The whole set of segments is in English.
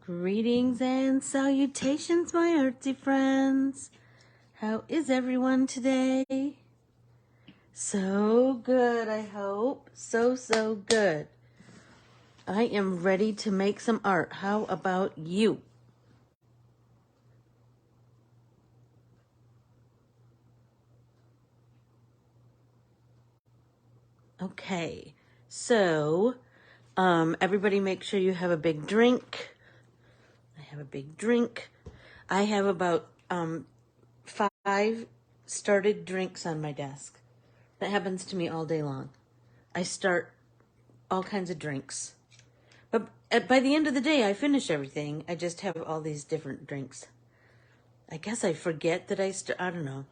Greetings and salutations, my artsy friends. How is everyone today? So good, I hope. So good. I am ready to make some art. How about you? Okay, so everybody make sure you have a big drink. I have a big drink. I have about 5 started drinks on my desk. That happens to me all day long. I start all kinds of drinks. But by the end of the day, I finish everything. I just have all these different drinks. I guess I forget that I don't know.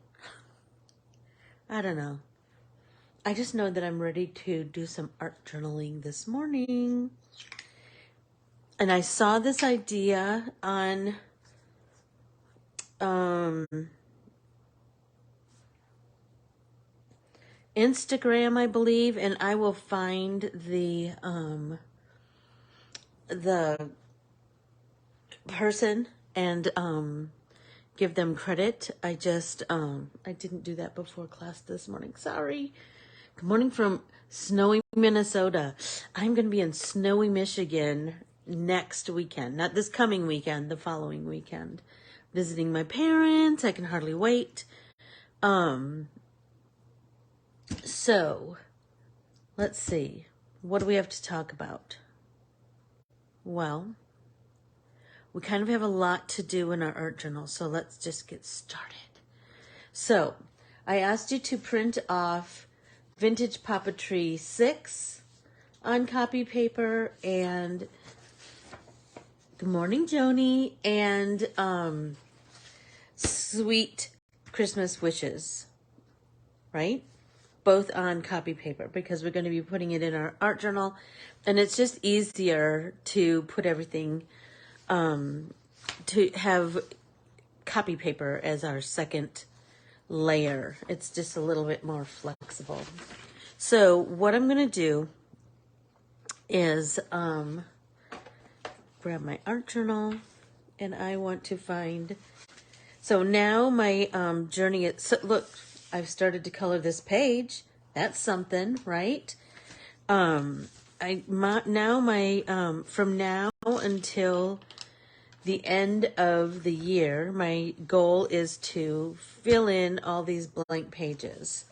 I just know that I'm ready to do some art journaling this morning. And I saw this idea on Instagram, I believe, and I will find the person and give them credit. I didn't do that before class this morning. Sorry. Good morning from snowy Minnesota. I'm going to be in snowy Michigan next weekend. Not this coming weekend, the following weekend. Visiting my parents. I can hardly wait. So, let's see. What do we have to talk about? Well, we kind of have a lot to do in our art journal, so let's just get started. So, I asked you to print off Vintage Papeterie 6 on copy paper, and good morning, Joni, and Sweet Christmas Wishes, right? Both on copy paper, because we're going to be putting it in our art journal, and it's just easier to put everything, to have copy paper as our second layer. It's just a little bit more flexible. So what I'm going to do is grab my art journal, and I want to find, so now my journey, look, I've started to color this page. That's something, right? From now until the end of the year, my goal is to fill in all these blank pages.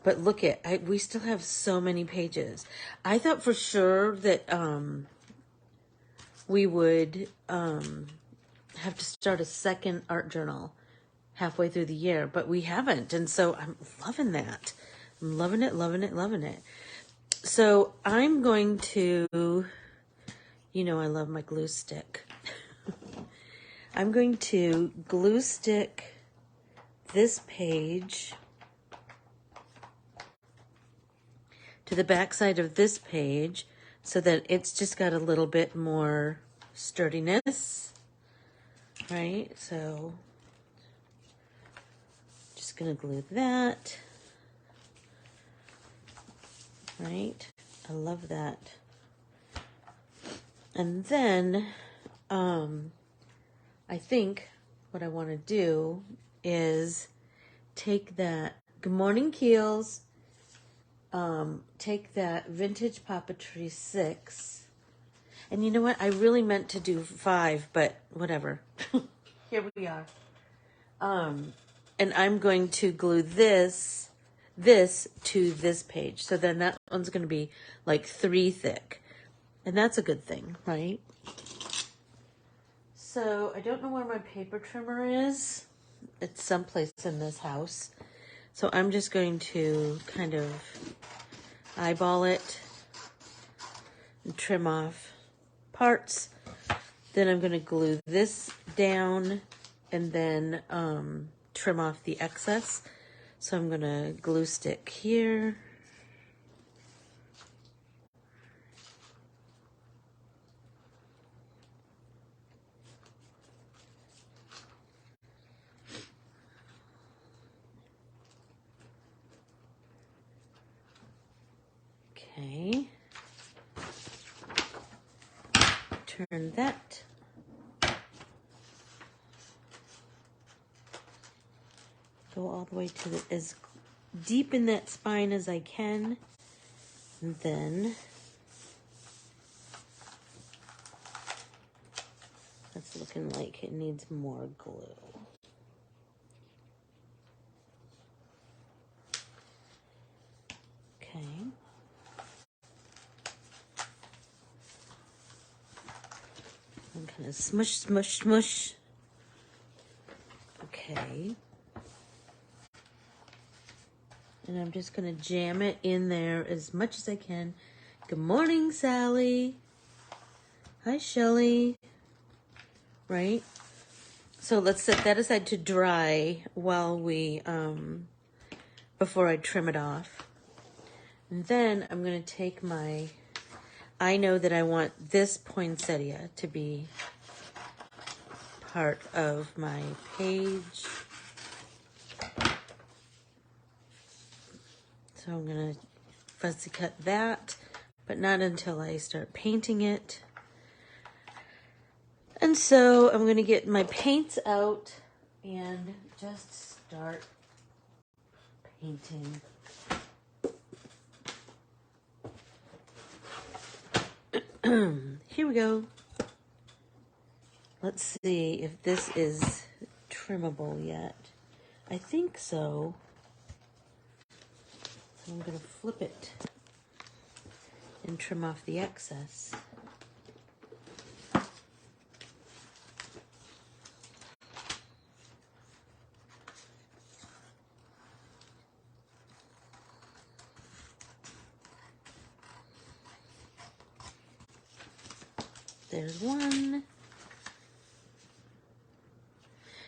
But look we still have so many pages. I thought for sure that we would have to start a second art journal halfway through the year, but we haven't, and so I'm loving that. I'm loving it. So I'm going to, I love my glue stick. I'm going to glue stick this page to the back side of this page so that it's just got a little bit more sturdiness, right? So just gonna glue that, right? I love that. And then I think what I want to do is take that, good morning, Keels, take that Vintage Papeterie 6, and you know what, I really meant to do 5, but whatever. Here we are. And I'm going to glue this to this page. So then that one's going to be like 3 thick. And that's a good thing, right? So I don't know where my paper trimmer is. It's someplace in this house. So I'm just going to kind of eyeball it and trim off parts. Then I'm going to glue this down and then trim off the excess. So I'm going to glue stick here. Okay. Turn that Go all the way to as deep in that spine as I can. And then that's looking like it needs more glue. Okay. I'm kind of smush, smush, smush. Okay. And I'm just going to jam it in there as much as I can. Good morning, Sally. Hi, Shelly. Right? So let's set that aside to dry while we, before I trim it off. And then I'm going to take I know that I want this poinsettia to be part of my page. So I'm going to fussy cut that, but not until I start painting it. And so I'm going to get my paints out and just start painting. Here we go. Let's see if this is trimmable yet. I think so. So I'm going to flip it and trim off the excess. There's one.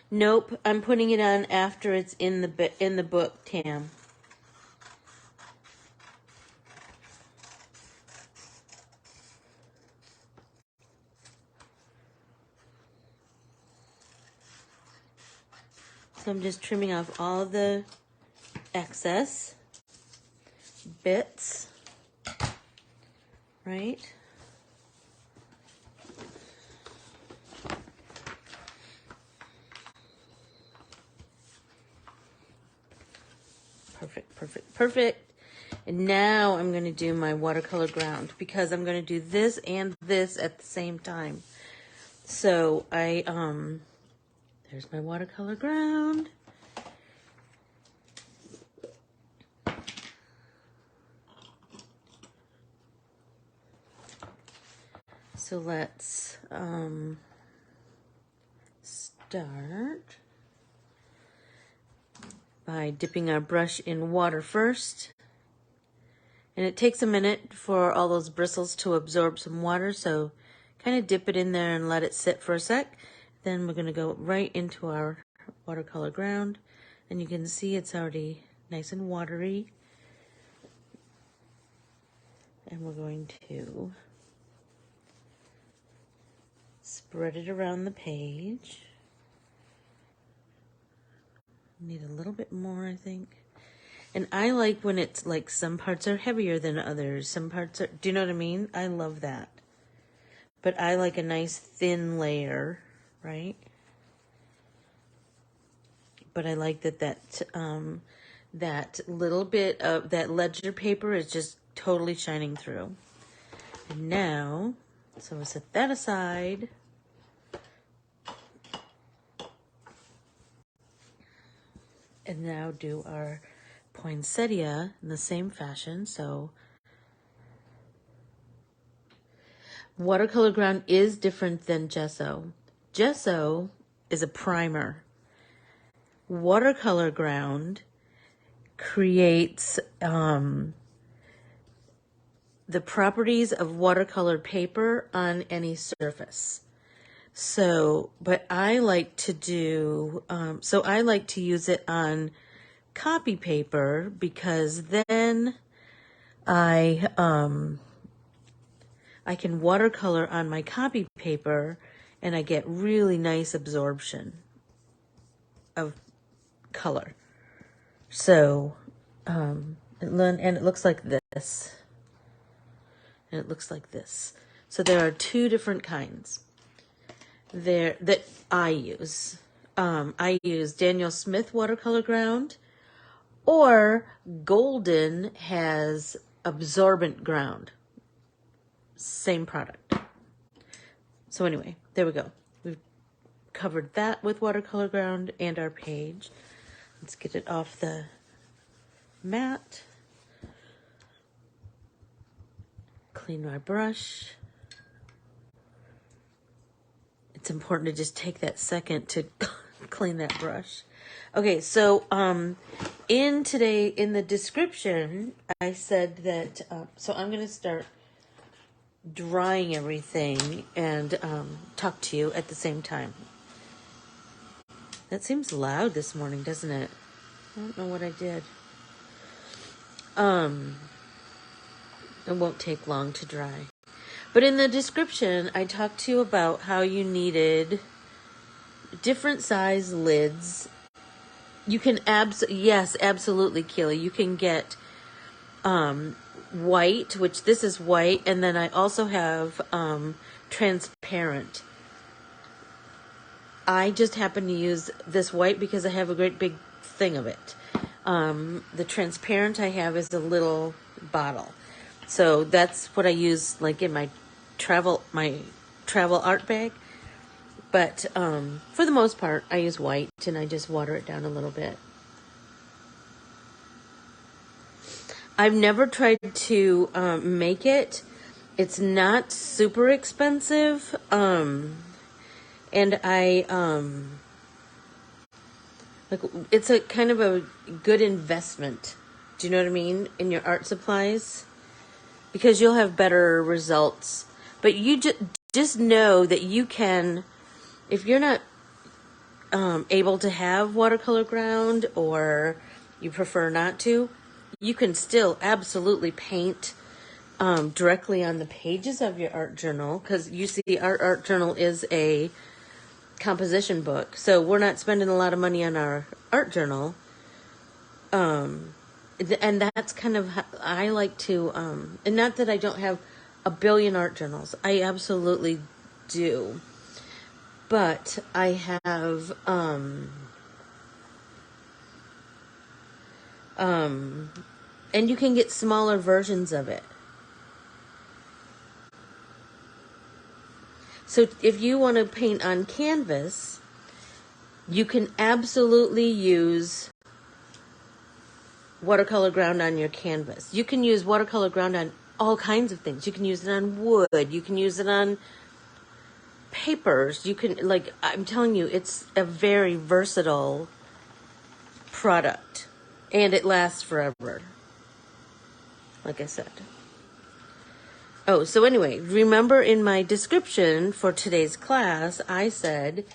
Nope, I'm putting it on after it's in the book, Tam. So I'm just trimming off all the excess bits, right? Perfect, perfect, perfect. And now I'm going to do my watercolor ground because I'm going to do this and this at the same time. So there's my watercolor ground. So let's start by dipping our brush in water first. And it takes a minute for all those bristles to absorb some water, so kind of dip it in there and let it sit for a sec. Then we're going to go right into our watercolor ground, and you can see it's already nice and watery. And we're going to spread it around the page. Need a little bit more, I think. And I like when it's like some parts are heavier than others. Some parts are, do you know what I mean? I love that. But I like a nice thin layer, right? But I like that little bit of that ledger paper is just totally shining through. And now, so we'll set that aside. And now do our poinsettia in the same fashion. So watercolor ground is different than gesso. Gesso is a primer. Watercolor ground creates the properties of watercolor paper on any surface. So, but I like to do, I like to use it on copy paper because then I can watercolor on my copy paper and I get really nice absorption of color. So, and it looks like this. And it looks like this. So there are two different kinds there that I use. I use Daniel Smith watercolor ground, or Golden has absorbent ground. Same product. So anyway, there we go. We've covered that with watercolor ground and our page. Let's get it off the mat. Clean my brush. It's important to just take that second to clean that brush. Okay, so in the description, I said that, so I'm going to start drying everything and talk to you at the same time. That seems loud this morning, doesn't it? I don't know what I did. It won't take long to dry. But in the description, I talked to you about how you needed different size lids. You can yes, absolutely, Keely. You can get white, which this is white, and then I also have transparent. I just happen to use this white because I have a great big thing of it. The transparent I have is a little bottle. So that's what I use like in my travel art bag. But for the most part, I use white and I just water it down a little bit. I've never tried to make it. It's not super expensive. And I like it's a kind of a good investment. Do you know what I mean? In your art supplies, because you'll have better results. But you just know that you can, if you're not able to have watercolor ground or you prefer not to, you can still absolutely paint directly on the pages of your art journal, because you see our art journal is a composition book, so we're not spending a lot of money on our art journal, and that's kind of how I like to, and not that I don't have a billion art journals, I absolutely do, but I have and you can get smaller versions of it. So if you want to paint on canvas, you can absolutely use watercolor ground on your canvas. You can use watercolor ground on all kinds of things. You can use it on wood. You can use it on papers. You can, like, I'm telling you, it's a very versatile product. And it lasts forever. Like I said. Oh, so anyway, remember in my description for today's class, I said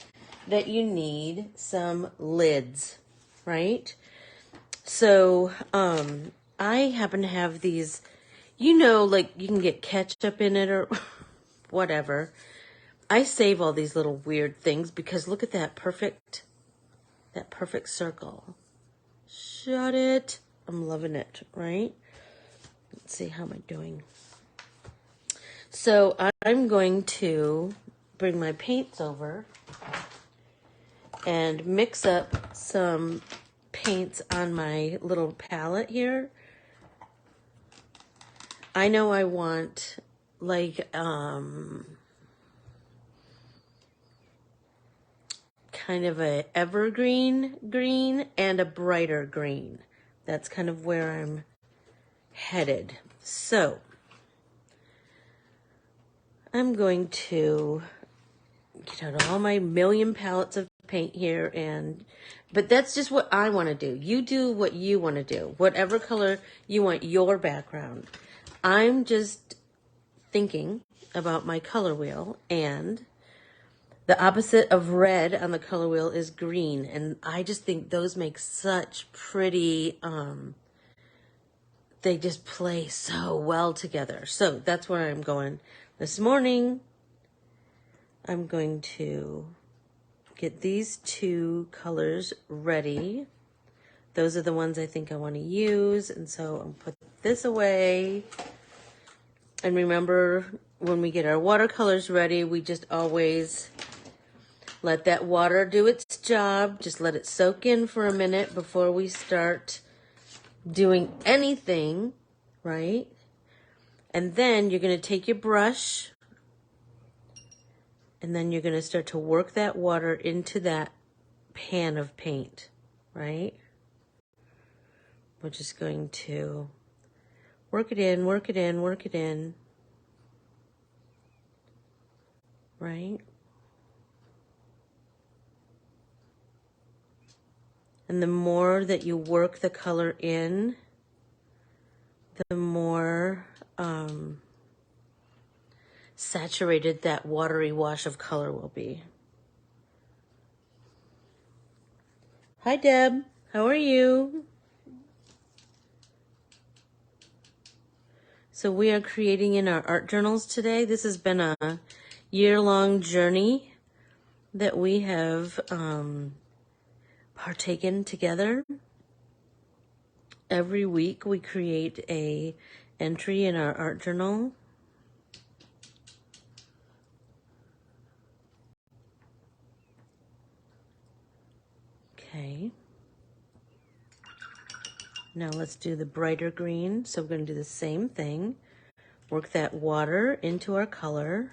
that you need some lids, right? So, I happen to have these, like you can get ketchup in it or whatever. I save all these little weird things because look at that perfect circle. Shut it. I'm loving it, right? Let's see, how am I doing? So I'm going to bring my paints over and mix up some paints on my little palette here. I know I want like kind of a evergreen green and a brighter green. That's kind of where I'm headed. So I'm going to get out all my million palettes of paint here, but that's just what I want to do. You do what you want to do, whatever color you want your background. I'm just thinking about my color wheel, and the opposite of red on the color wheel is green, and I just think those make such pretty, they just play so well together. So that's where I'm going. This morning, I'm going to get these two colors ready. Those are the ones I think I want to use. And so I'll put this away. And remember, when we get our watercolors ready, we just always let that water do its job. Just let it soak in for a minute before we start doing anything, right? And then you're going to take your brush and then you're going to start to work that water into that pan of paint, right? We're just going to work it in, work it in, work it in, right? And the more that you work the color in, the more saturated that watery wash of color will be. Hi, Deb. How are you? So we are creating in our art journals today. This has been a year-long journey that we have partaken together. Every week we create a entry in our art journal. Okay. Now let's do the brighter green. So we're going to do the same thing. Work that water into our color.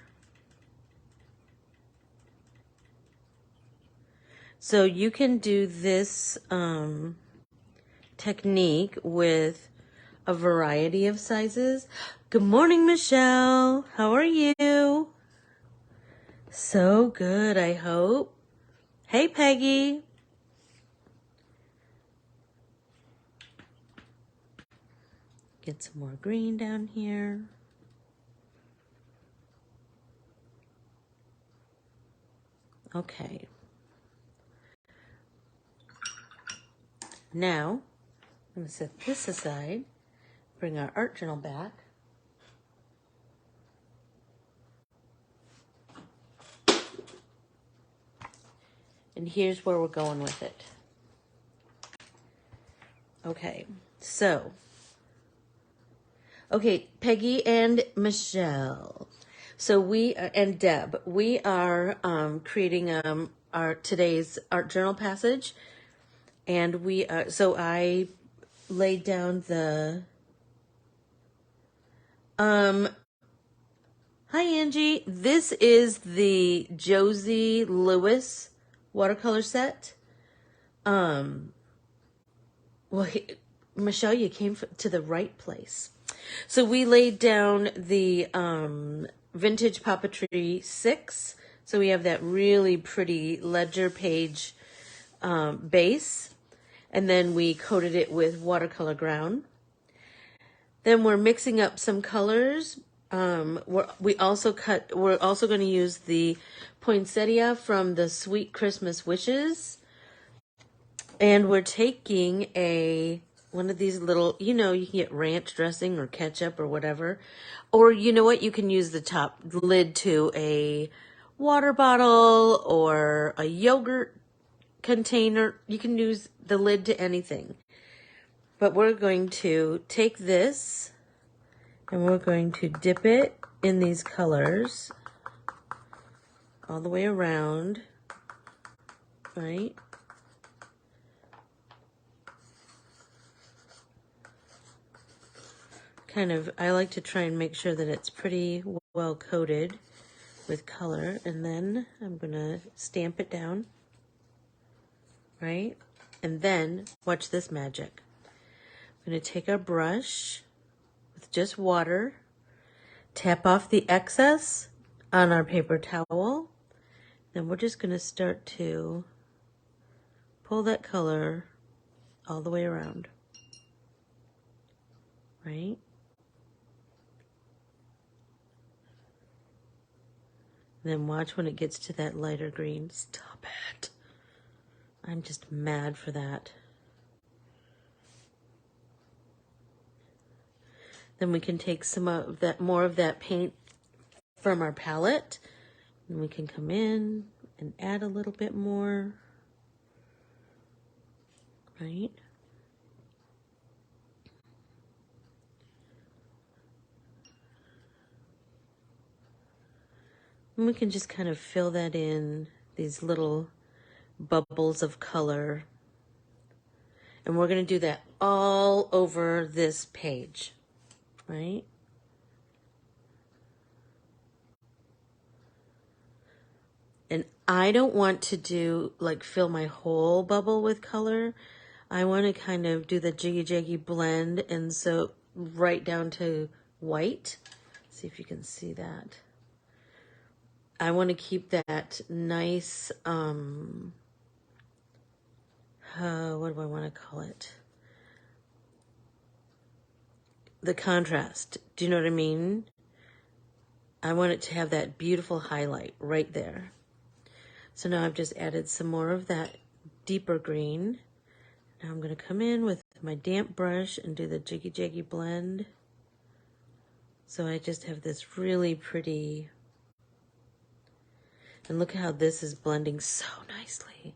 So you can do this technique with a variety of sizes. Good morning, Michelle. How are you? So good, I hope. Hey, Peggy. Get some more green down here. Okay. Now, I'm going to set this aside, bring our art journal back. And here's where we're going with it. Okay, so, Peggy and Michelle. So we, and Deb, we are creating our today's art journal passage. And we, so I laid down the, hi Angie, this is the Josie Lewis watercolor set. Well, Michelle, you came to the right place. So we laid down the vintage Papeterie 6. So we have that really pretty ledger page base. And then we coated it with watercolor ground. Then we're mixing up some colors. We're also going to use the poinsettia from the Sweet Christmas Wishes. And we're taking one of these little, you can get ranch dressing or ketchup or whatever. Or you know what? You can use the top lid to a water bottle or a yogurt container. You can use the lid to anything. But we're going to take this and we're going to dip it in these colors all the way around, right? I like to try and make sure that it's pretty well coated with color, and then I'm gonna stamp it down, right? And then, watch this magic. I'm gonna take our brush with just water, tap off the excess on our paper towel, then we're just gonna start to pull that color all the way around, right? Then watch when it gets to that lighter green. Stop it. I'm just mad for that. Then we can take some of that, more of that paint from our palette, and we can come in and add a little bit more, right? And we can just kind of fill that in these little bubbles of color. And we're going to do that all over this page, right? And I don't want to do, like, fill my whole bubble with color. I want to kind of do the jiggy jaggy blend, and so right down to white. See if you can see that. I want to keep that nice, what do I want to call it? The contrast. Do you know what I mean? I want it to have that beautiful highlight right there. So now I've just added some more of that deeper green. Now I'm going to come in with my damp brush and do the jiggy jaggy blend. So I just have this really pretty, and look how this is blending so nicely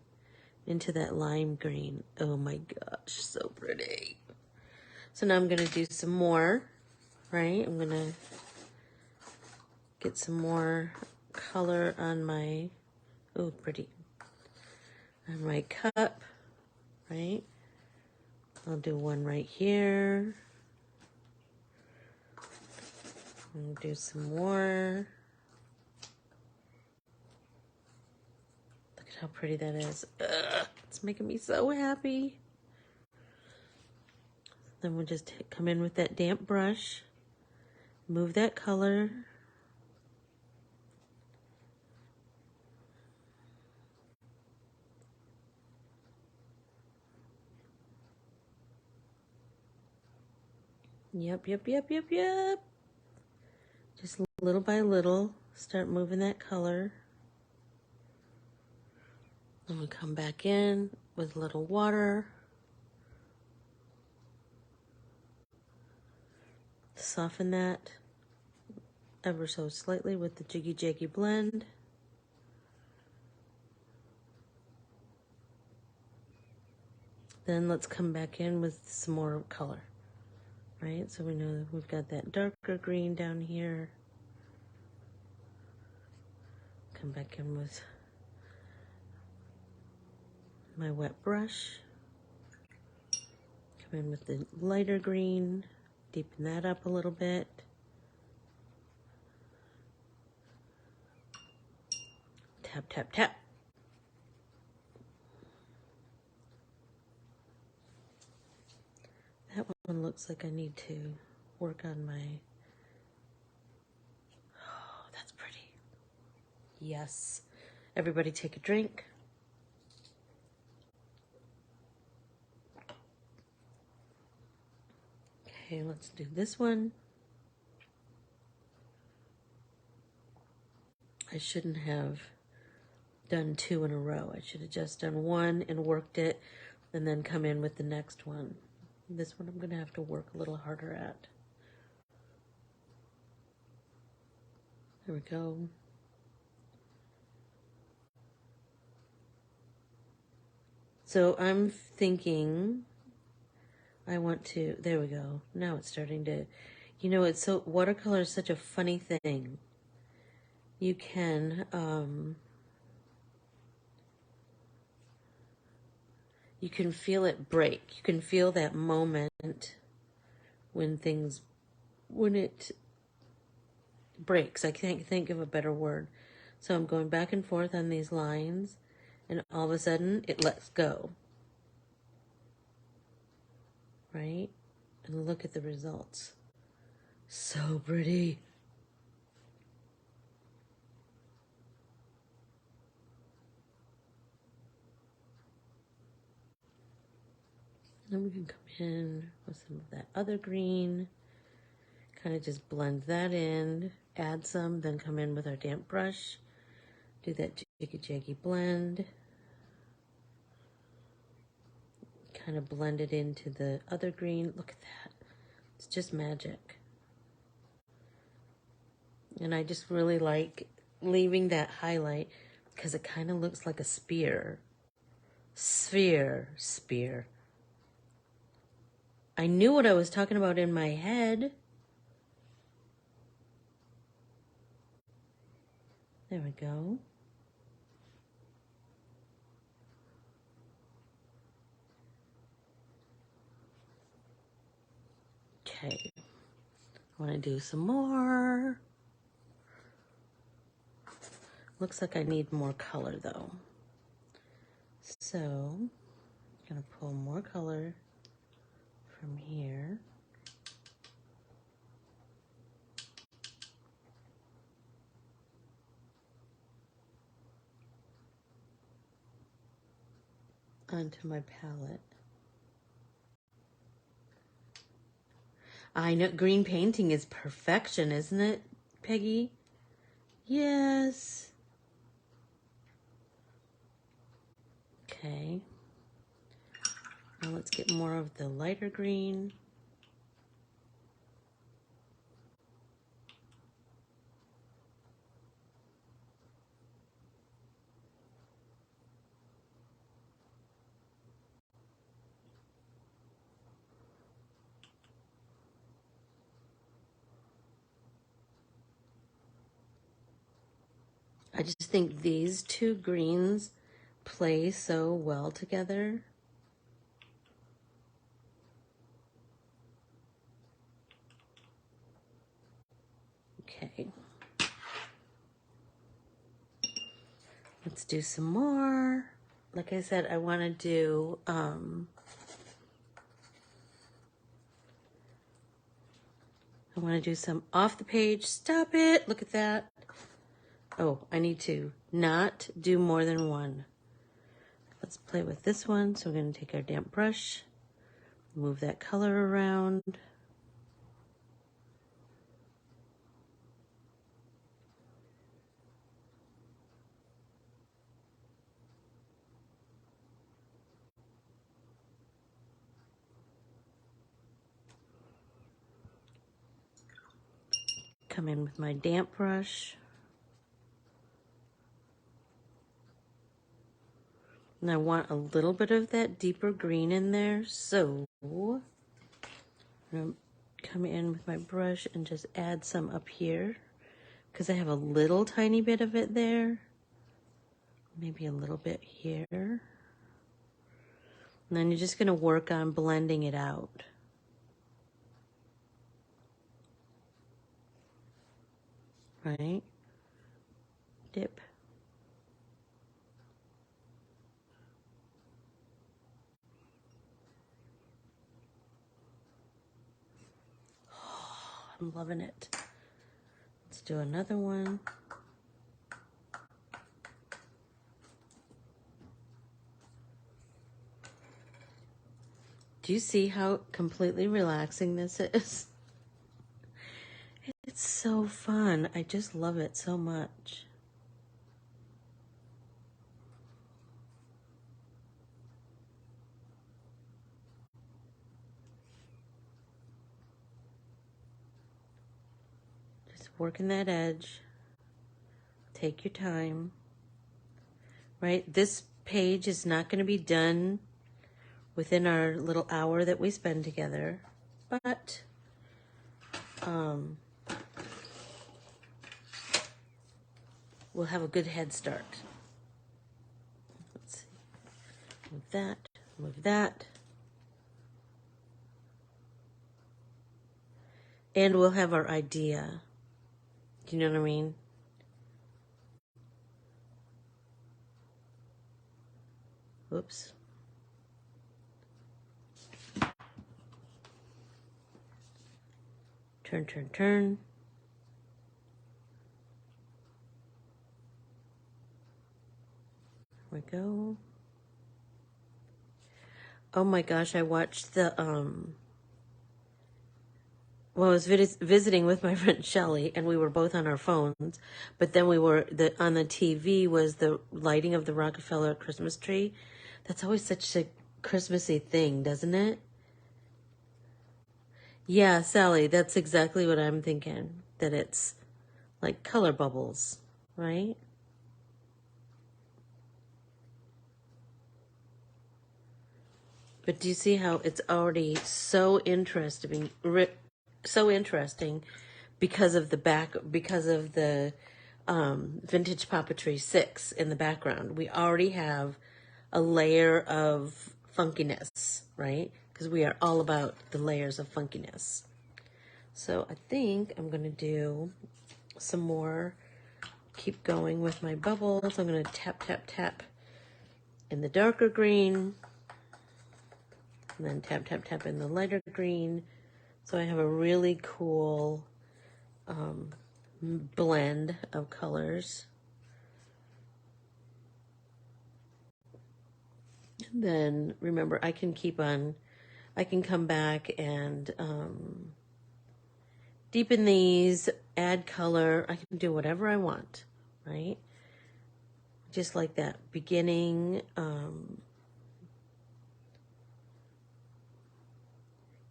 into that lime green. Oh my gosh, so pretty. So now I'm going to do some more, right? I'm going to get some more color on my, oh, pretty, on my cup, right? I'll do one right here. I'll do some more. Look at how pretty that is. Ugh, it's making me so happy. Then we'll just come in with that damp brush, move that color. Yep. Just little by little, start moving that color. Then we come back in with a little water. Soften that ever so slightly with the jiggy jaggy blend. Then let's come back in with some more color, right? So we know that we've got that darker green down here. Come back in with my wet brush. Come in with the lighter green, deepen that up a little bit. Tap, tap, tap. That one looks like I need to work on my, oh, that's pretty. Yes. Everybody take a drink. Okay, let's do this one. I shouldn't have done two in a row. I should have just done one and worked it and then come in with the next one. This one I'm going to have to work a little harder at. There we go. So I'm thinking I want to, there we go. Now it's starting to, you know, it's so, watercolor is such a funny thing. You can, you can feel it break. You can feel that moment when things, when it breaks. I can't think of a better word. So I'm going back and forth on these lines, and all of a sudden it lets go. Right? And look at the results. So pretty. Then we can come in with some of that other green, kind of just blend that in, add some, then come in with our damp brush, do that jiggy jaggy blend, kind of blend it into the other green. Look at that. It's just magic. And I just really like leaving that highlight because it kind of looks like a spear. Spear. I knew what I was talking about in my head. There we go. Okay, I want to do some more. Looks like I need more color though. So I'm gonna pull more color from here. Onto my palette. I know green painting is perfection, isn't it, Peggy? Yes. Okay. Now let's get more of the lighter green. I just think these two greens play so well together. Okay. Let's do some more. Like I said, I want to do I want to do some off the page. Stop it. Look at that. Oh, I need to not do more than one. Let's play with this one. So we're going to take our damp brush, move that color around. Come in with my damp brush. And I want a little bit of that deeper green in there. So I'm going to come in with my brush and just add some up here. Because I have a little tiny bit of it there. Maybe a little bit here. And then you're just going to work on blending it out. Right? Dip. Oh, I'm loving it. Let's do another one. Do you see how completely relaxing this is? It's so fun. I just love it so much. Just working that edge. Take your time. Right? This page is not going to be done within our little hour that we spend together, but we'll have a good head start. Let's see. Move that, move that. And we'll have our idea. Do you know what I mean? Whoops. Turn, turn, turn. There we go. Oh my gosh, I watched the, well, I was visiting with my friend Shelley, and we were both on our phones, but then we were, on the TV was the lighting of the Rockefeller Christmas tree. That's always such a Christmassy thing, doesn't it? Yeah, Sally, that's exactly what I'm thinking, that it's like color bubbles, right? But do you see how it's already so interesting, because of the vintage Papeterie 6 in the background. We already have a layer of funkiness, right? Because we are all about the layers of funkiness. So I think I'm going to do some more, keep going with my bubbles. I'm going to tap, tap, tap in the darker green, and then tap, tap, tap in the lighter green. So I have a really cool blend of colors. And then remember, I can come back and deepen these, add color. I can do whatever I want, right? Just like that beginning,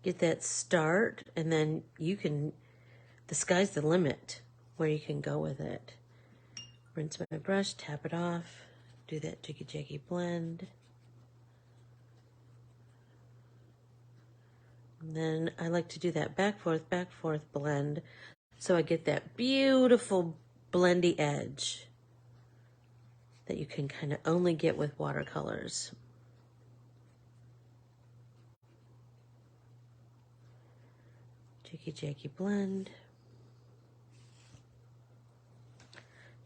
get that start, and then the sky's the limit where you can go with it. Rinse my brush, tap it off, do that jiggy blend. And then I like to do that back forth blend, so I get that beautiful blendy edge that you can kind of only get with watercolors. Jiggy blend.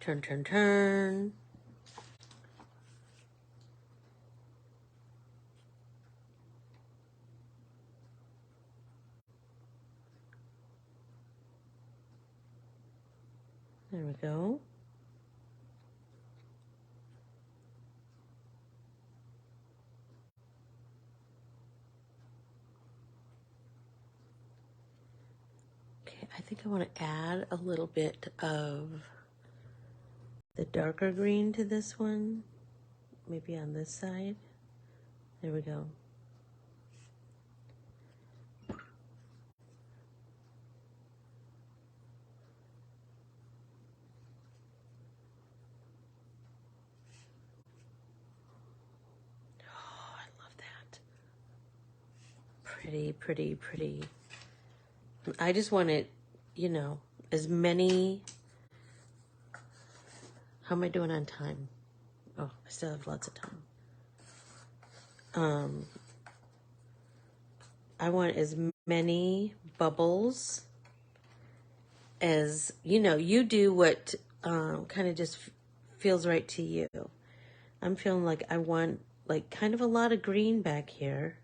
Turn, turn, turn. There we go. Okay, I think I want to add a little bit of the darker green to this one. Maybe on this side. There we go. Oh, I love that. Pretty, pretty, pretty. I just want it, as many. How am I doing on time? Oh, I still have lots of time. I want as many bubbles as, you do what kind of just feels right to you. I'm feeling like I want like kind of a lot of green back here.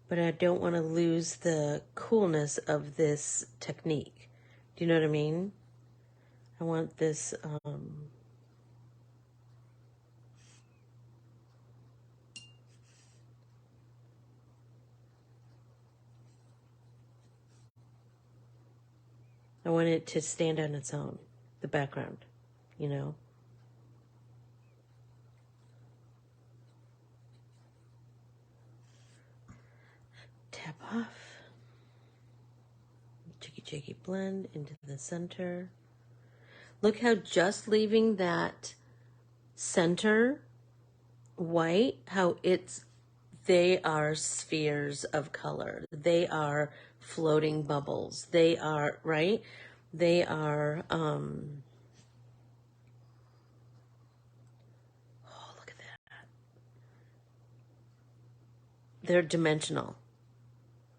But I don't want to lose the coolness of this technique. Do you know what I mean? I want this, I want it to stand on its own, the background, Tap off. Jiggy blend into the center. Look how just leaving that center white, how they are spheres of color. They are floating bubbles. They are, right? They are, oh, look at that. They're dimensional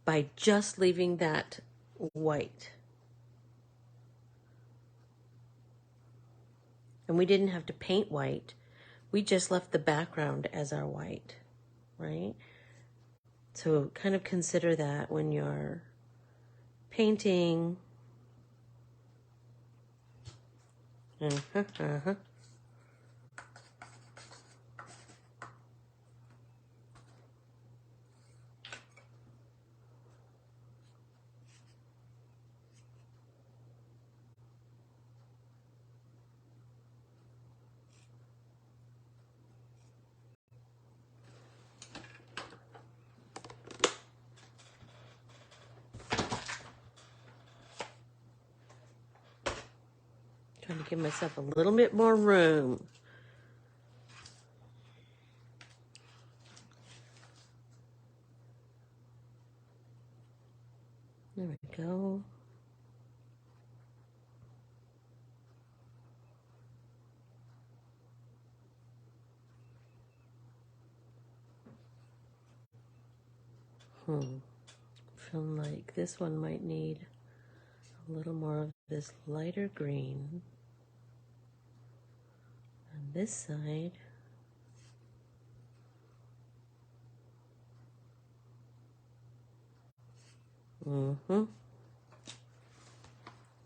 by just leaving that white. And we didn't have to paint white. We just left the background as our white, right? So kind of consider that when you're painting. Trying to give myself a little bit more room. There we go. Feeling like this one might need a little more of this lighter green on this side.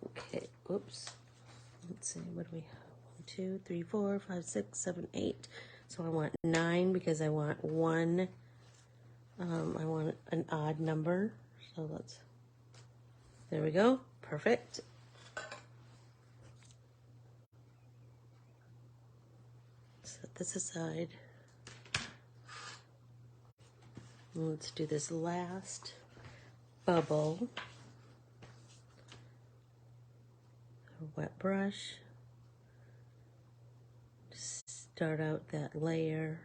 Okay, oops. Let's see, what do we have? 1, 2, 3, 4, 5, 6, 7, 8. So I want 9 because I want one, I want an odd number. So there we go. Perfect. Set this aside. Let's do this last bubble. A wet brush. Start out that layer.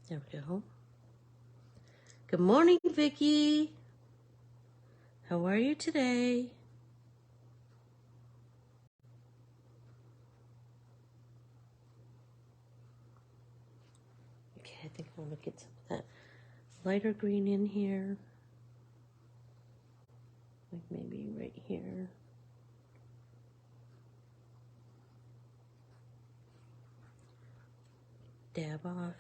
There we go. Good morning, Vicky. How are you today? Okay, I think I want to get some of that lighter green in here. Like maybe right here. Dab off.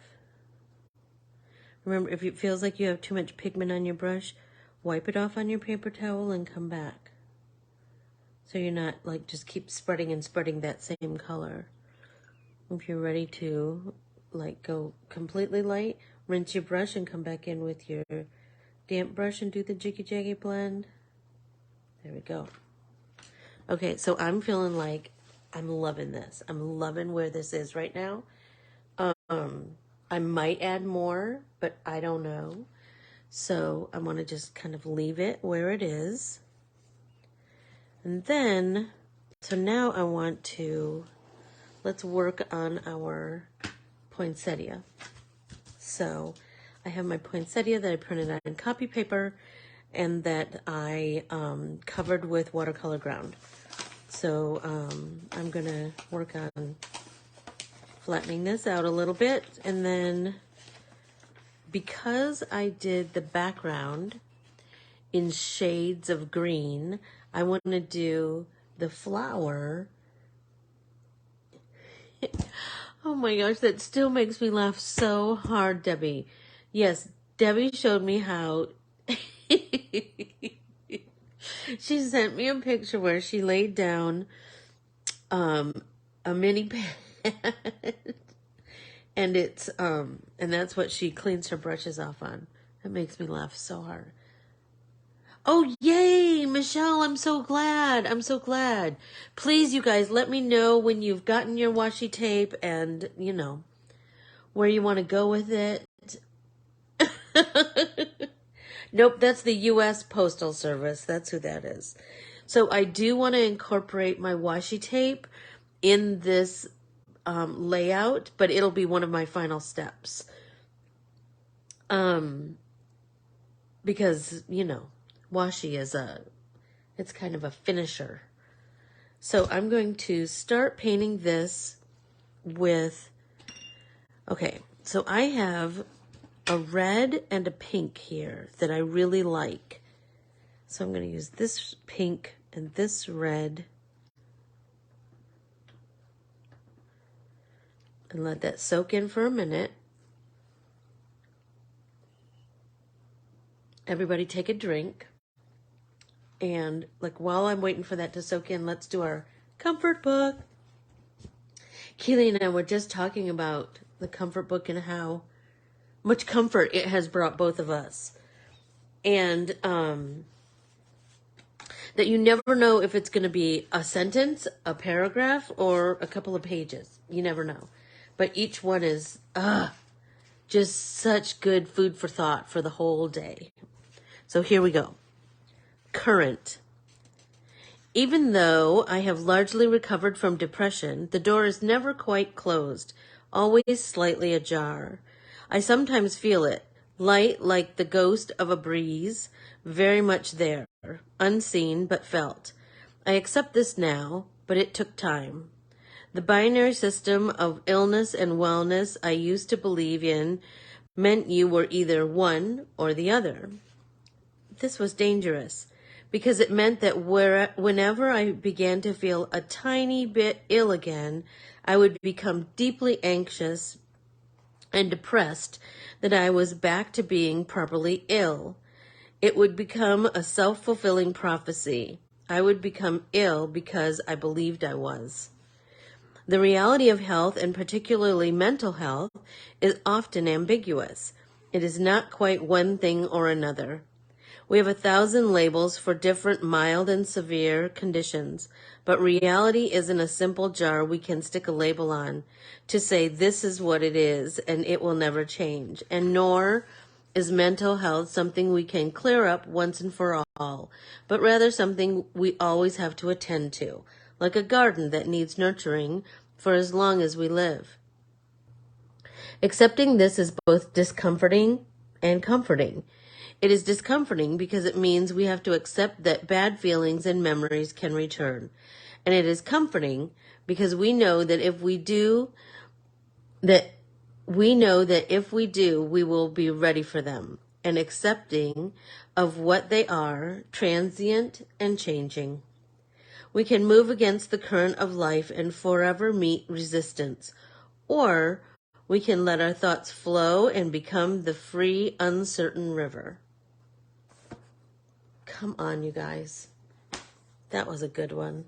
Remember, if it feels like you have too much pigment on your brush, wipe it off on your paper towel and come back. So you're not like just keep spreading and spreading that same color. If you're ready to like go completely light, rinse your brush and come back in with your damp brush and do the jiggy jaggy blend. There we go. Okay, so I'm feeling like I'm loving this. I'm loving where this is right now. I might add more, but I don't know. So I want to just kind of leave it where it is. And then, so now I want to, let's work on our poinsettia. So I have my poinsettia that I printed out in copy paper and that I covered with watercolor ground. So I'm going to work on flattening this out a little bit, and then because I did the background in shades of green, I want to do the flower. Oh my gosh, that still makes me laugh so hard, Debbie. Yes, Debbie showed me how she sent me a picture where she laid down a mini pad. And it's and that's what she cleans her brushes off on. That makes me laugh so hard. Oh yay, Michelle, I'm so glad. I'm so glad. Please, you guys, let me know when you've gotten your washi tape and you know where you want to go with it. Nope, that's the US Postal Service. That's who that is. So I do want to incorporate my washi tape in this layout, but it'll be one of my final steps. Because, you know, washi is it's kind of a finisher. So I'm going to start painting this with, okay, so I have a red and a pink here that I really like. So I'm going to use this pink and this red and let that soak in for a minute. Everybody take a drink. And like while I'm waiting for that to soak in, let's do our comfort book. Keely and I were just talking about the comfort book and how much comfort it has brought both of us. And that you never know if it's going to be a sentence, a paragraph, or a couple of pages. You never know. But each one is just such good food for thought for the whole day. So here we go. Current. Even though I have largely recovered from depression, the door is never quite closed, always slightly ajar. I sometimes feel it, light like the ghost of a breeze, very much there, unseen but felt. I accept this now, but it took time. The binary system of illness and wellness I used to believe in meant you were either one or the other. This was dangerous because it meant that whenever I began to feel a tiny bit ill again, I would become deeply anxious and depressed that I was back to being properly ill. It would become a self-fulfilling prophecy. I would become ill because I believed I was. The reality of health, and particularly mental health, is often ambiguous. It is not quite one thing or another. We have 1,000 labels for different mild and severe conditions, but reality isn't a simple jar we can stick a label on to say this is what it is and it will never change. And nor is mental health something we can clear up once and for all, but rather something we always have to attend to, like a garden that needs nurturing for as long as we live. Accepting this is both discomforting and comforting. It is discomforting because it means we have to accept that bad feelings and memories can return. And it is comforting because we know that if we do, we will be ready for them and accepting of what they are, transient and changing. We can move against the current of life and forever meet resistance, or we can let our thoughts flow and become the free, uncertain river. Come on, you guys. That was a good one.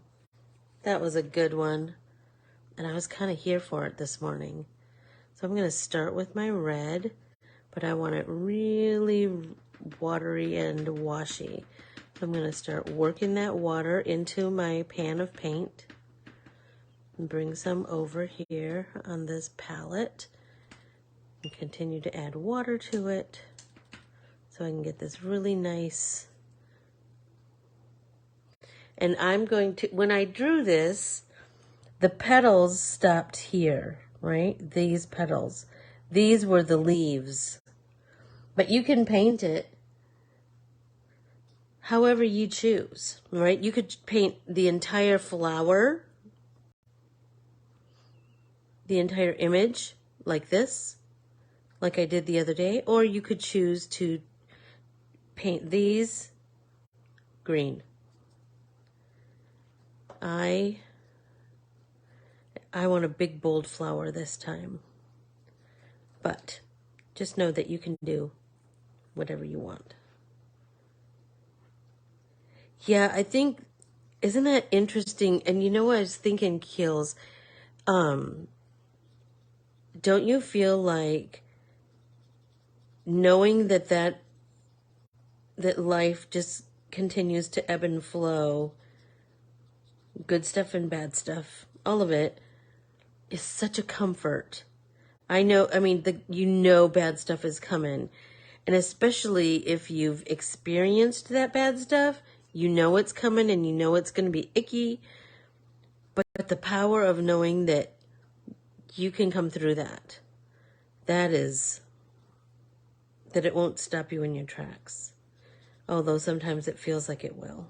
That was a good one. And I was kind of here for it this morning. So I'm going to start with my red, but I want it really watery and washy. So I'm going to start working that water into my pan of paint and bring some over here on this palette and continue to add water to it so I can get this really nice. And I'm going to, when I drew this, the petals stopped here, right? These petals. These were the leaves. But you can paint it however you choose, right? You could paint the entire flower, the entire image like this, like I did the other day, or you could choose to paint these green. I want a big bold flower this time, but just know that you can do whatever you want. Yeah, I think, isn't that interesting? And you know what I was thinking, Keels? Don't you feel like knowing that life just continues to ebb and flow, good stuff and bad stuff, all of it, is such a comfort. I know, bad stuff is coming. And especially if you've experienced that bad stuff, you know it's coming and you know it's going to be icky. But the power of knowing that you can come through that it won't stop you in your tracks. Although sometimes it feels like it will.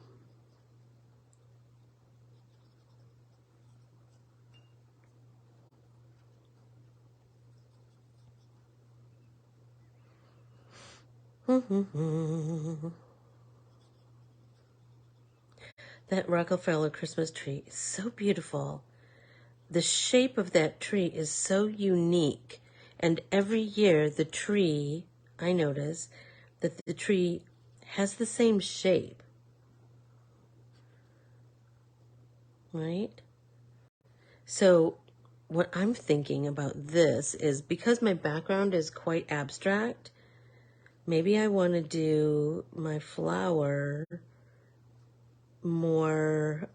That Rockefeller Christmas tree is so beautiful. The shape of that tree is so unique. And every year I notice that the tree has the same shape. Right? So what I'm thinking about this is, because my background is quite abstract, maybe I want to do my flower more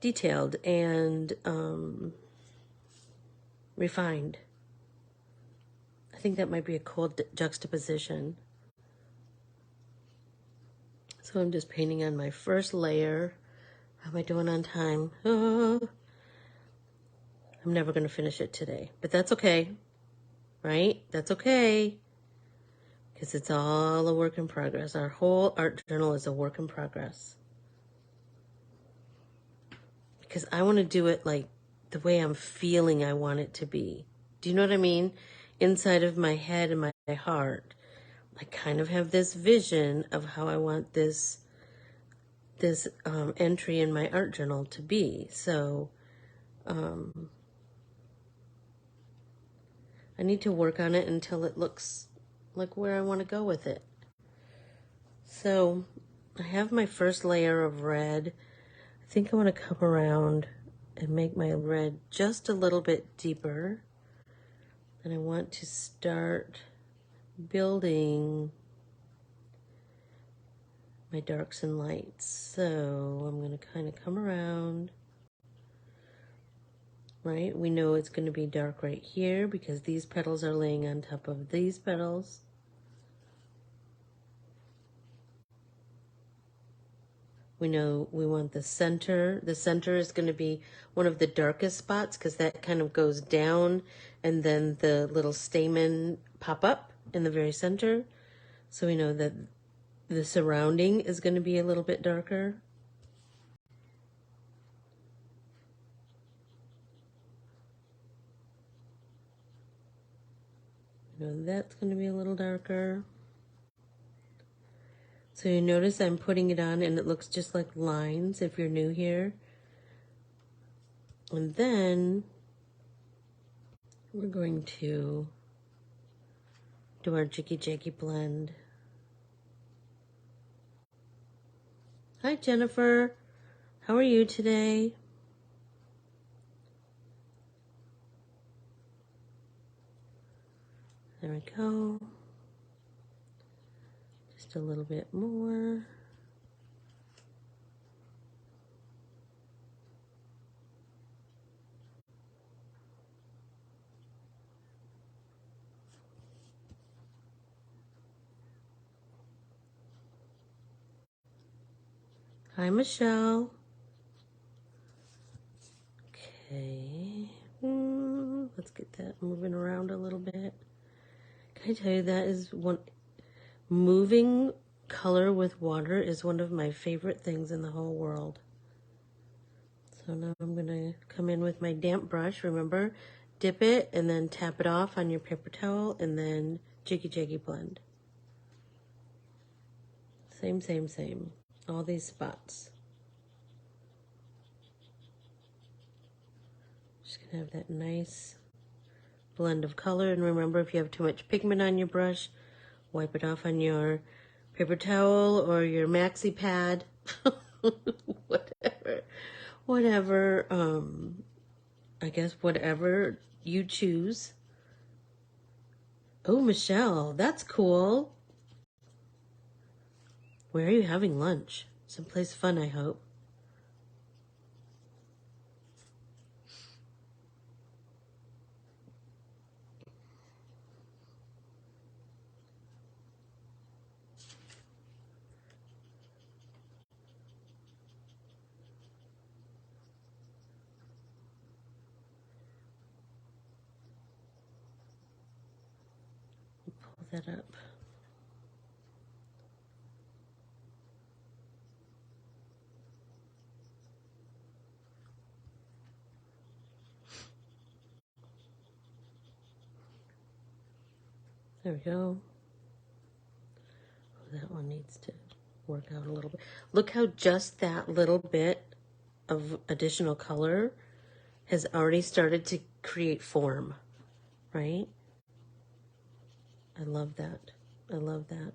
detailed and refined. I think that might be a cool juxtaposition. So I'm just painting on my first layer How am I doing on time? Oh, I'm never going to finish it today, but that's okay, right? That's okay, because it's all a work in progress. Our whole art journal is a work in progress. Because I want to do it like the way I'm feeling I want it to be. Do you know what I mean? Inside of my head and my heart, I kind of have this vision of how I want this entry in my art journal to be. So I need to work on it until it looks like where I want to go with it. So I have my first layer of red. I think I want to come around and make my red just a little bit deeper. And I want to start building my darks and lights. So I'm going to kind of come around. Right? We know it's going to be dark right here because these petals are laying on top of these petals. We know we want the center. The center is going to be one of the darkest spots because that kind of goes down and then the little stamen pop up in the very center. So we know that the surrounding is going to be a little bit darker. You know, that's going to be a little darker. So you notice I'm putting it on and it looks just like lines if you're new here. And then we're going to do our Jiggy Jaggy blend. Hi Jennifer, how are you today? There we go. Just a little bit more. Hi Michelle. Okay, let's get that moving around a little bit. Can I tell you that is one, moving color with water is one of my favorite things in the whole world. So now I'm going to come in with my damp brush. Remember, dip it and then tap it off on your paper towel and then Jiggy Jaggy blend. Same, same, same. All these spots. Just going to have that nice blend of color. And remember, if you have too much pigment on your brush, wipe it off on your paper towel or your maxi pad. whatever, I guess whatever you choose. Oh, Michelle, that's cool. Where are you having lunch? Someplace fun, I hope. Pull that up. There we go. Oh, that one needs to work out a little bit. Look how just that little bit of additional color has already started to create form, right? I love that. I love that.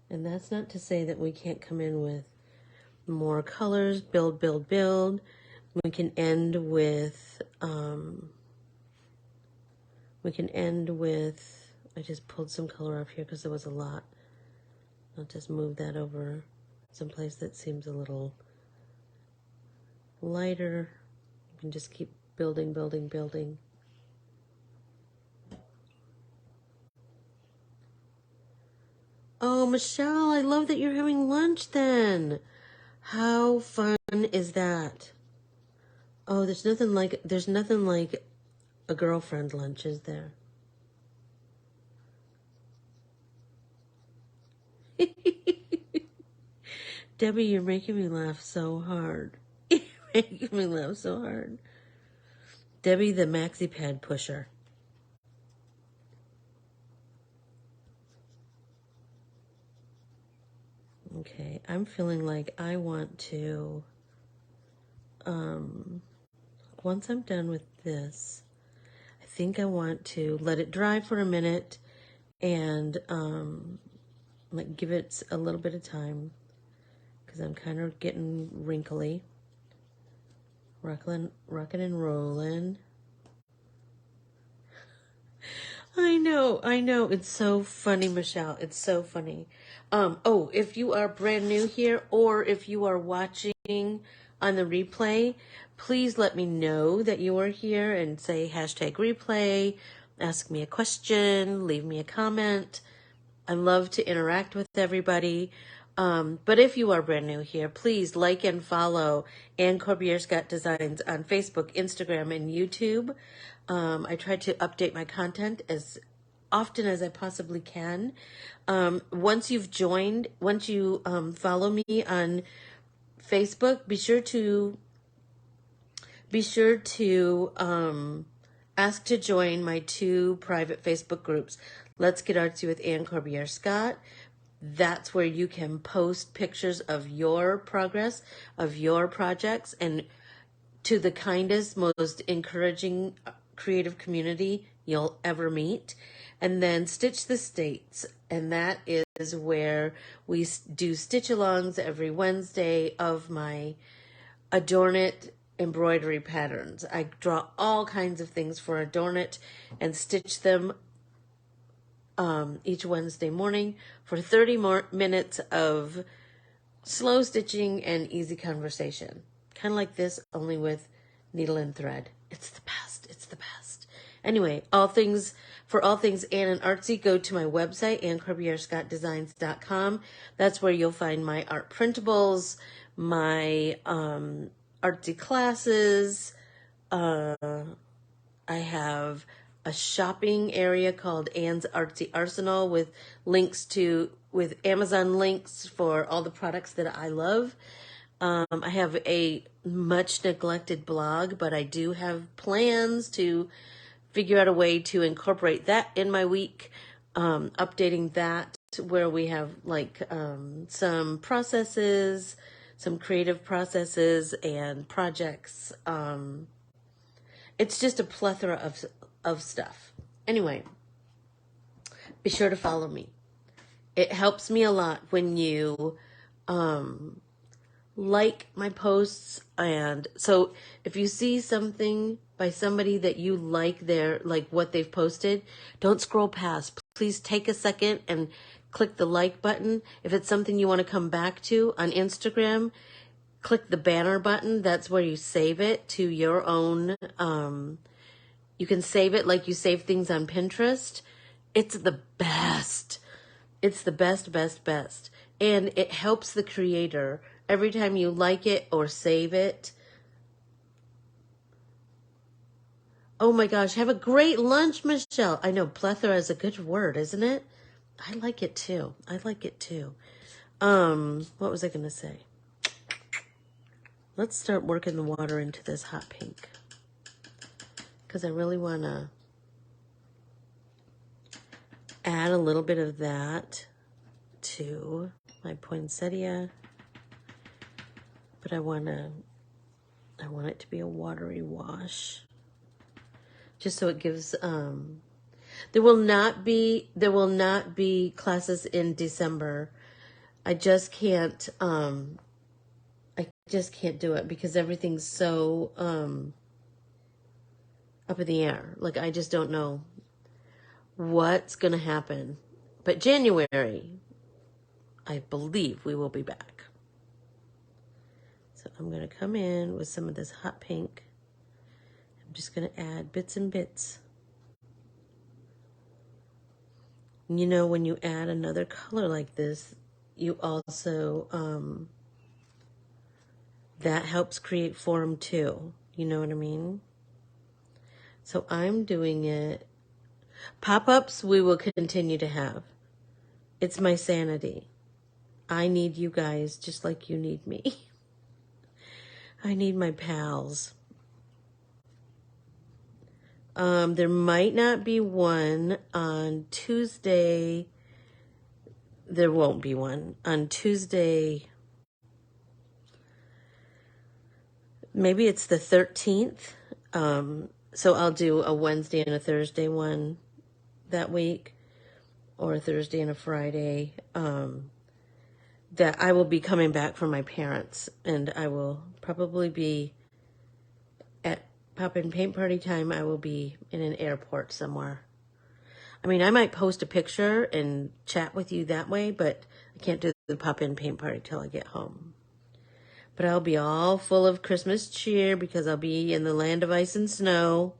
And that's not to say that we can't come in with more colors, build, build, build. We can end with, I just pulled some color off here because there was a lot. I'll just move that over someplace that seems a little lighter. You can just keep building, building, building. Oh, Michelle, I love that you're having lunch then. How fun is that? Oh, there's nothing like a girlfriend lunch, is there? Debbie, you're making me laugh so hard. You're making me laugh so hard. Debbie, the maxi pad pusher. Okay, I'm feeling like I want to, once I'm done with this, I think I want to let it dry for a minute and like give it a little bit of time because I'm kind of getting wrinkly. Rocking and rolling. I know. It's so funny, Michelle. It's so funny. Oh, if you are brand new here or if you are watching on the replay, please let me know that you are here and say hashtag replay, ask me a question, leave me a comment. I love to interact with everybody. But if you are brand new here, please like and follow Ann Corbiere-Scott Designs on Facebook, Instagram, and YouTube. I try to update my content as often as I possibly can. Once you follow me on Facebook, be sure to ask to join my 2 private Facebook groups. Let's Get Artsy with Ann Corbiere-Scott. That's where you can post pictures of your progress, of your projects, and to the kindest, most encouraging creative community you'll ever meet. And then Stitch the States, and that is where we do stitch-alongs every Wednesday of my Adorn It embroidery patterns. I draw all kinds of things for Adorn It and stitch them each Wednesday morning for 30 more minutes of slow stitching and easy conversation. Kind of like this, only with needle and thread. It's the best. It's the best. Anyway, all things Ann and Artsy, go to my website, AnnCorbiereScottDesigns.com. That's where you'll find my art printables, my artsy classes. I have a shopping area called Ann's Artsy Arsenal with Amazon links for all the products that I love. I have a much neglected blog, but I do have plans to figure out a way to incorporate that in my week, updating that where we have like some processes, some creative processes and projects. It's just a plethora of stuff. Anyway, be sure to follow me. It helps me a lot when you like my posts. And so if you see something by somebody that you like what they've posted, don't scroll past. Please take a second and click the like button. If it's something you want to come back to on Instagram, click the banner button. That's where you save it to your own. You can save it like you save things on Pinterest. It's the best. It's the best. And it helps the creator every time you like it or save it. Oh my gosh, have a great lunch, Michelle. I know plethora is a good word, isn't it? I like it too. What was I going to say? Let's start working the water into this hot pink, because I really want to add a little bit of that to my poinsettia, but I want it to be a watery wash, just so it gives. There will not be classes in December. I just can't do it because everything's so up in the air. Like, I just don't know what's going to happen. But January, I believe we will be back. So I'm going to come in with some of this hot pink. I'm just going to add bits and bits. You know, when you add another color like this, you also that helps create form too. You know what I mean? So I'm doing it. Pop-ups we will continue to have. It's my sanity. I need you guys just like you need me. I need my pals. There might not be one on Tuesday. There won't be one on Tuesday. Maybe it's the 13th. So I'll do a Wednesday and a Thursday one that week, or a Thursday and a Friday. That I will be coming back from my parents, and I will probably be at Pop and Paint Party time. I will be in an airport somewhere. I mean, I might post a picture and chat with you that way, but I can't do the Pop and Paint Party till I get home. But I'll be all full of Christmas cheer because I'll be in the land of ice and snow.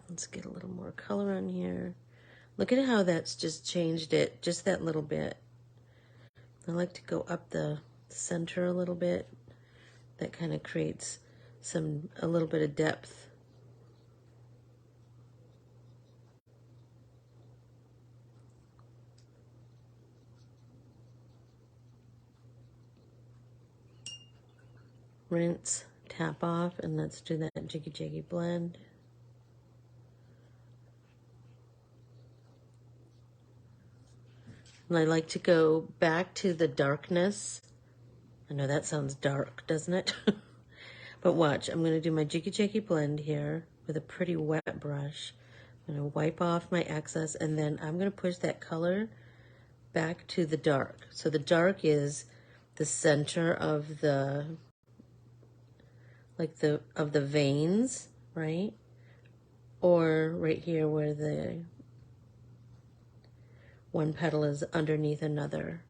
Let's get a little more color on here. Look at how that's just changed it, just that little bit. I like to go up the center a little bit. That kind of creates a little bit of depth. Rinse, tap off, and let's do that jiggy jiggy blend. And I like to go back to the darkness. I know that sounds dark, doesn't it? But watch, I'm going to do my jiggy jiggy blend here with a pretty wet brush. I'm going to wipe off my excess, and then I'm going to push that color back to the dark. So the dark is the center of the veins, right? Or right here where the one petal is underneath another,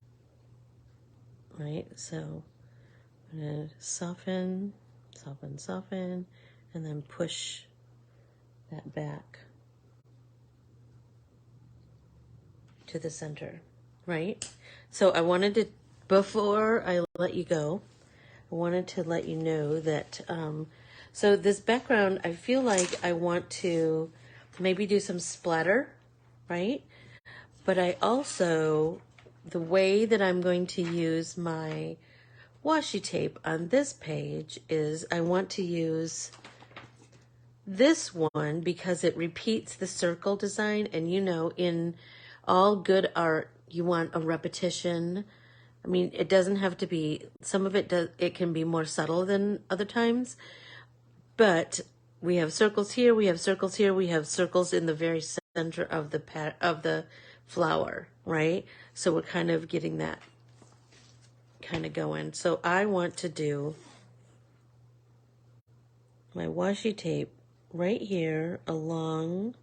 right? So I'm gonna soften, soften, soften, and then push that back to the center, right? So I wanted to, before I let you go, I wanted to let you know that, so this background, I feel like I want to maybe do some splatter, right? But I also, the way that I'm going to use my washi tape on this page is I want to use this one because it repeats the circle design. And you know, in all good art, you want a repetition. I mean, it doesn't have to be, some of it does, it can be more subtle than other times, but we have circles here, we have circles here, we have circles in the very center of the flower, right? So we're kind of getting that kind of going. So I want to do my washi tape right here along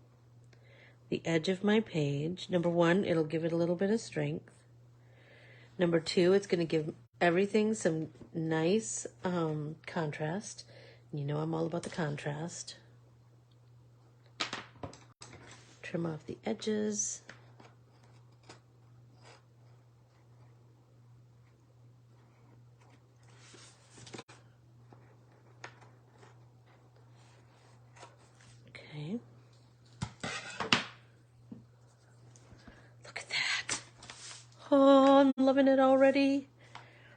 the edge of my page. Number one, it'll give it a little bit of strength. Number two, it's going to give everything some nice contrast. You know I'm all about the contrast. Trim off the edges. Okay. Look at that. Oh, I'm loving it already.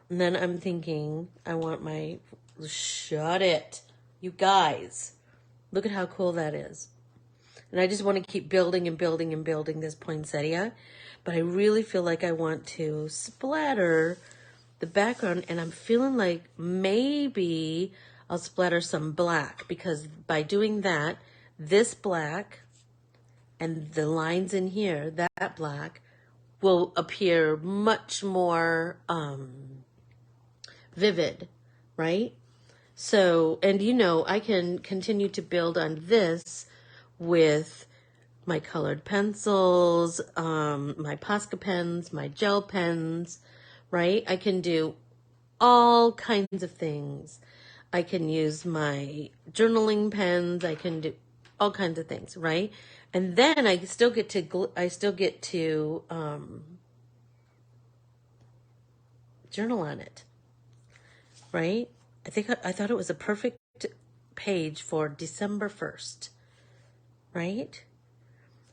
And then I'm thinking, I want my, shut it. You guys, look at how cool that is. And I just want to keep building and building and building this poinsettia. But I really feel like I want to splatter the background. And I'm feeling like maybe I'll splatter some black. Because by doing that, this black and the lines in here, that black, will appear much more vivid, right? So, and you know, I can continue to build on this with my colored pencils, my Posca pens, my gel pens, right? I can do all kinds of things. I can use my journaling pens. I can do all kinds of things, right? And then I still get to journal on it, right? I thought it was a perfect page for December 1st, right?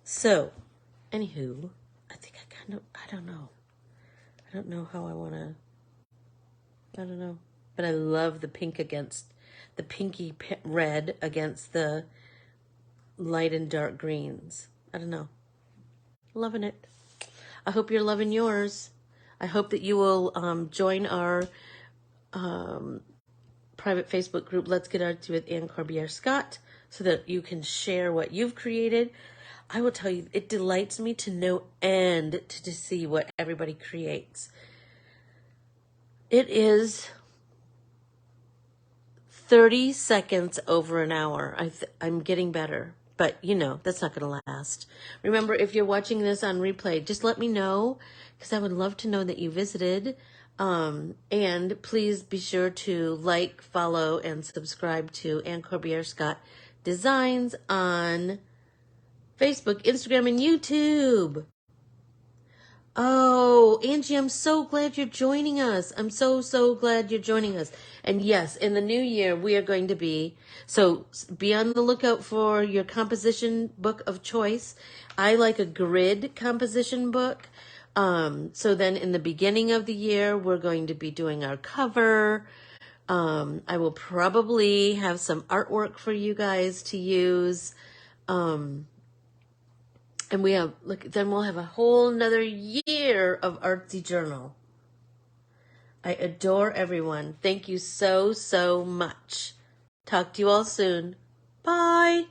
So, anywho, I think I don't know. I don't know how I want to, I don't know. But I love the pink against, the pinky red against the light and dark greens. I don't know. Loving it. I hope you're loving yours. I hope that you will join our private Facebook group, Let's Get Artsy with Anne Corbiere-Scott, so that you can share what you've created. I will tell you, it delights me to no end to see what everybody creates. It is 30 seconds over an hour. I'm getting better, but you know, that's not going to last. Remember, if you're watching this on replay, just let me know, because I would love to know that you visited. And please be sure to like, follow, and subscribe to Anne Corbiere-Scott Designs on Facebook, Instagram, and YouTube. Oh, Angie, I'm so glad you're joining us. I'm so glad you're joining us. And yes, in the new year, we are going to be on the lookout for your composition book of choice. I like a grid composition book. So then in the beginning of the year, we're going to be doing our cover. I will probably have some artwork for you guys to use. And then we'll have a whole nother year of Artsy Journal. I adore everyone. Thank you so much. Talk to you all soon. Bye.